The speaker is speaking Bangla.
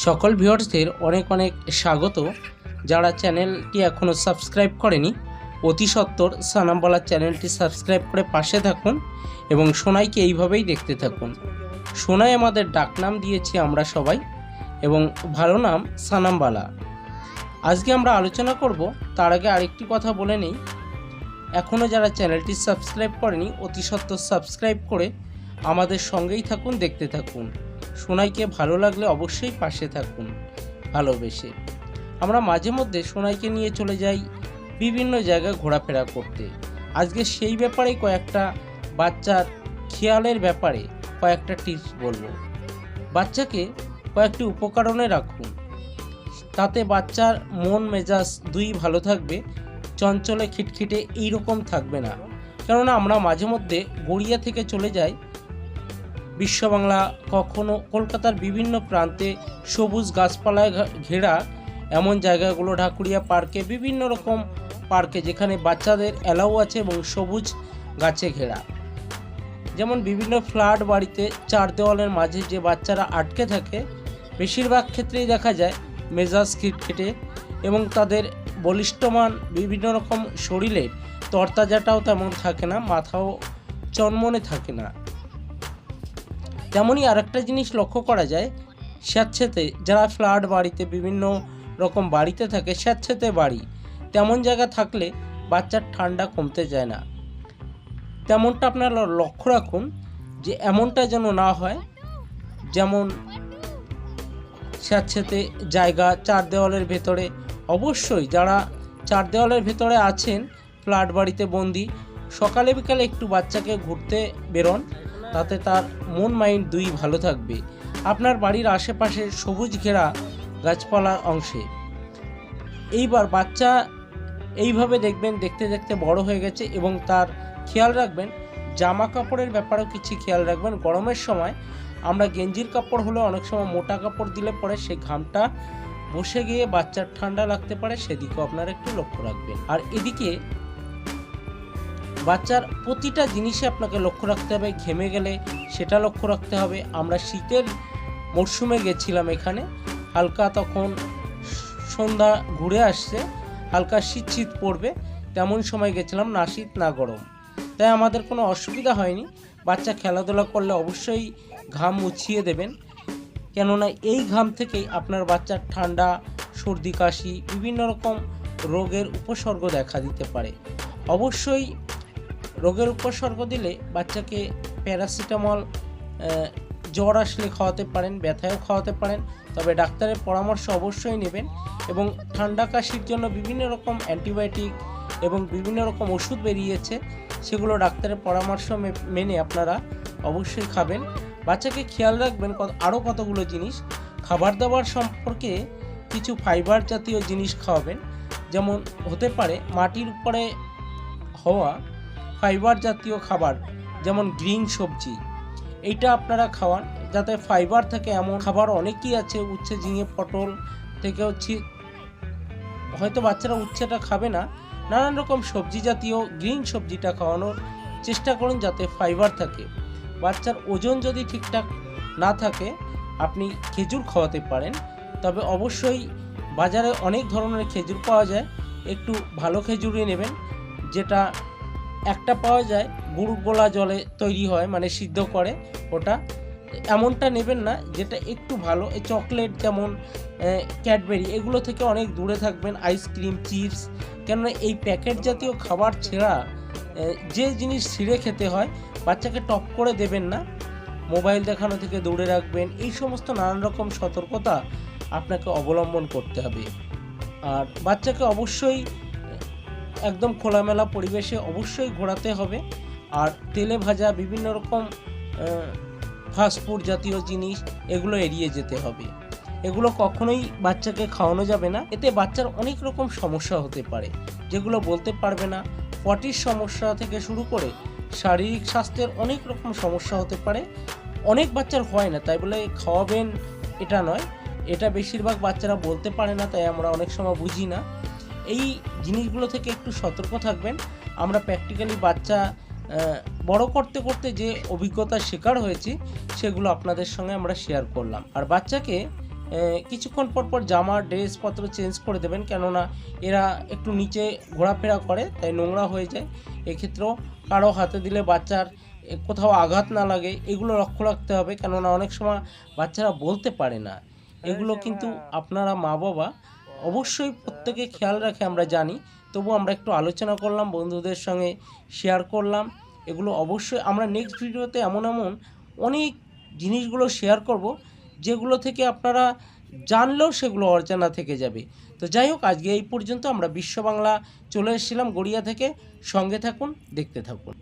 সকল ভিউয়ার্সদের অনেক অনেক স্বাগত। যারা চ্যানেলটি এখনও সাবস্ক্রাইব করেনি অতি সত্বর সানামবালা চ্যানেলটি সাবস্ক্রাইব করে পাশে থাকুন এবং সোনাইকে এইভাবেই দেখতে থাকুন। সোনাই আমাদের ডাকনাম দিয়েছি আমরা সবাই এবং ভালো নাম সানামবালা। আজকে আমরা আলোচনা করব, তার আগে আরেকটি কথা বলে নেই, এখনও যারা চ্যানেলটি সাবস্ক্রাইব করেনি অতি সত্বর সাবস্ক্রাইব করে আমাদের সঙ্গেই থাকুন, দেখতে থাকুন। সোনাইকে ভালো লাগলে অবশ্যই পাশে থাকুন ভালোবেসে। আমরা মাঝে মধ্যে সোনাইকে নিয়ে চলে যাই বিভিন্ন জায়গায় ঘোরাফেরা করতে। আজকে সেই ব্যাপারে কয়েকটা বাচ্চার খেয়ালের ব্যাপারে কয়েকটা টিপস বলবো। বাচ্চাকে কয়েকটি উপকরণে রাখুন, তাতে বাচ্চার মন মেজাজ দুই ভালো থাকবে, চঞ্চলে খিটখিটে এইরকম থাকবে না। কেননা আমরা মাঝে মধ্যে গড়িয়া থেকে চলে যাই বিশ্ববাংলা, কখনো কলকাতার বিভিন্ন প্রান্তে সবুজ গাছপালায় ঘেরা এমন জায়গাগুলো, ঢাকুরিয়া পার্কে, বিভিন্ন রকম পার্কে যেখানে বাচ্চাদের অ্যালাউ আছে এবং সবুজ গাছে ঘেরা। যেমন বিভিন্ন ফ্ল্যাট বাড়িতে চার দেওয়ালের মাঝে যে বাচ্চারা আটকে থাকে, বেশিরভাগ ক্ষেত্রেই দেখা যায় মেজাজ খিটখিটে এবং তাদের বলিষ্ঠমান বিভিন্ন রকম শরীরের তরতাজাটাও তেমন থাকে না, মাথাও চনমনে থাকে না। তেমনই আরেকটা জিনিস লক্ষ্য করা যায়, স্যাঁতসেঁতে যারা ফ্ল্যাট বাড়িতে বিভিন্ন রকম বাড়িতে থাকে, স্যাঁতসেঁতে বাড়ি, তেমন জায়গা থাকলে বাচ্চার ঠান্ডা কমতে যায় না। তেমনটা আপনারা লক্ষ্য রাখুন যে এমনটা যেন না হয়। যেমন স্যাঁতসেঁতে জায়গা, চার দেওয়ালের ভেতরে, অবশ্যই যারা চার দেওয়ালের ভেতরে আছেন ফ্ল্যাট বাড়িতে বন্দি, সকালে বিকালে একটু বাচ্চাকে ঘুরতে বেরোন, তাতে তার মন মাইন্ড দুই ভালো থাকবে। আপনার বাড়ির আশেপাশে সবুজ ঘেরা গাছপালার অংশে এইবার বাচ্চা এইভাবে দেখবেন দেখতে দেখতে বড় হয়ে গেছে। এবং তার খেয়াল রাখবেন জামা কাপড়ের ব্যাপারেও কিছু খেয়াল রাখবেন। গরমের সময় আমরা গেঞ্জির কাপড় হলে অনেক সময় মোটা কাপড় দিলে পরে সেই ঘামটা বসে গিয়ে বাচ্চার ঠান্ডা লাগতে পারে, সেদিকেও আপনারা একটু লক্ষ্য রাখবেন। আর এদিকে বাচ্চার প্রতিটা জিনিসে আপনাকে লক্ষ্য রাখতে হবে। ঘেমে গেলে সেটা লক্ষ্য রাখতে হবে। আমরা শীতের মরশুমে গেছিলাম, এখানে হালকা তখন সন্ধ্যা ঘুরে আসছে, হালকা শীত শীত পড়বে, তেমন সময় গেছিলাম, না শীত না গরম, তাই আমাদের কোনো অসুবিধা হয়নি। বাচ্চা খেলাধুলা করলে অবশ্যই ঘাম মুছিয়ে দেবেন, কেননা এই ঘাম থেকেই আপনার বাচ্চার ঠান্ডা, সর্দি, কাশি, বিভিন্ন রকম রোগের উপসর্গ দেখা দিতে পারে। অবশ্যই রোগের উপসর্গ দিলে বাচ্চাকে প্যারাসিটামল জ্বর আসলে খাওয়াতে পারেন, ব্যথায়ও খাওয়াতে পারেন, তবে ডাক্তারের পরামর্শ অবশ্যই নেবেন। এবং ঠান্ডা কাশির জন্য বিভিন্ন রকম অ্যান্টিবায়োটিক এবং বিভিন্ন রকম ওষুধ বেরিয়েছে, সেগুলো ডাক্তারের পরামর্শ মেনে আপনারা অবশ্যই খাবেন। বাচ্চাকে খেয়াল রাখবেন আরও কতগুলো জিনিস। খাবার দাবার সম্পর্কে কিছু ফাইবার জাতীয় জিনিস খাওয়াবেন, যেমন হতে পারে মাটির উপরে হওয়া ফাইবার জাতীয় খাবার, যেমন গ্রিন সবজি, এইটা আপনারা খাওয়ান যাতে ফাইবার থাকে। এমন খাবার অনেকই আছে, উচ্ছে, ঝিঙে, পটল থেকে হচ্ছে, হয়তো বাচ্চারা উচ্ছেটা খাবে না, নানান রকম সবজি জাতীয় গ্রিন সবজিটা খাওয়ানোর চেষ্টা করুন যাতে ফাইবার থাকে। বাচ্চার ওজন যদি ঠিকঠাক না থাকে আপনি খেজুর খাওয়াতে পারেন, তবে অবশ্যই বাজারে অনেক ধরনের খেজুর পাওয়া যায়, একটু ভালো খেজুরই নেবেন। যেটা একটা পাওয়া যায় গুড় গোলা জলে তৈরি হয়, মানে সিদ্ধ করে, ওটা এমনটা নেবেন না, যেটা একটু ভালো। এই চকলেট যেমন ক্যাডবেরি, এগুলো থেকে অনেক দূরে থাকবেন। আইসক্রিম, চিপস, কেননা এই প্যাকেট জাতীয় খাবার ছেঁড়া যে জিনিস ছিঁড়ে খেতে হয়, বাচ্চাকে টপ করে দেবেন না। মোবাইল দেখানো থেকে দূরে রাখবেন। এই সমস্ত নানান রকম সতর্কতা আপনাকে অবলম্বন করতে হবে। আর বাচ্চাকে অবশ্যই একদম খোলামেলা পরিবেশে অবশ্যই ঘোরাতে হবে। আর তেলে ভাজা বিভিন্ন রকম ফাস্টফুড জাতীয় জিনিস, এগুলো এড়িয়ে যেতে হবে। এগুলো কখনোই বাচ্চাকে খাওয়ানো যাবে না, এতে বাচ্চার অনেক রকম সমস্যা হতে পারে, যেগুলো বলতে পারবে না। পটির সমস্যা থেকে শুরু করে শারীরিক স্বাস্থ্যের অনেক রকম সমস্যা হতে পারে। অনেক বাচ্চার হয় না, তাই বলে খাওয়াবেন এটা নয়। এটা বেশিরভাগ বাচ্চারা বলতে পারে না, তাই আমরা অনেক সময় বুঝি না। এই জিনিসগুলো থেকে একটু সতর্ক থাকবেন। আমরা প্র্যাকটিক্যালি বাচ্চা বড় করতে করতে যে অভিজ্ঞতার শিকার হয়েছি, সেগুলো আপনাদের সঙ্গে আমরা শেয়ার করলাম। আর বাচ্চাকে কিছুক্ষণ পর পর জামা ড্রেসপত্র চেঞ্জ করে দেবেন, কেননা এরা একটু নিচে ঘোরাফেরা করে তাই নোংরা হয়ে যায়। এক্ষেত্রেও কারো হাতে দিলে বাচ্চার কোথাও আঘাত না লাগে এগুলো লক্ষ্য রাখতে হবে, কেননা অনেক সময় বাচ্চারা বলতে পারে না। এগুলো কিন্তু আপনারা মা বাবা অবশ্যই প্রত্যেকে খেয়াল রাখে আমরা জানি, তবু আমরা একটু আলোচনা করলাম, বন্ধুদের সঙ্গে শেয়ার করলাম। এগুলো অবশ্যই আমরা নেক্সট ভিডিওতে এমন অনেক জিনিসগুলো শেয়ার করব, যেগুলো থেকে আপনারা জানলেও সেগুলো অজানা থেকে যাবে। তো যাই হোক, আজকে এই পর্যন্ত। আমরা বিশ্ব বাংলা চলে এসেছিলাম গড়িয়া থেকে। সঙ্গে থাকুন, দেখতে থাকুন।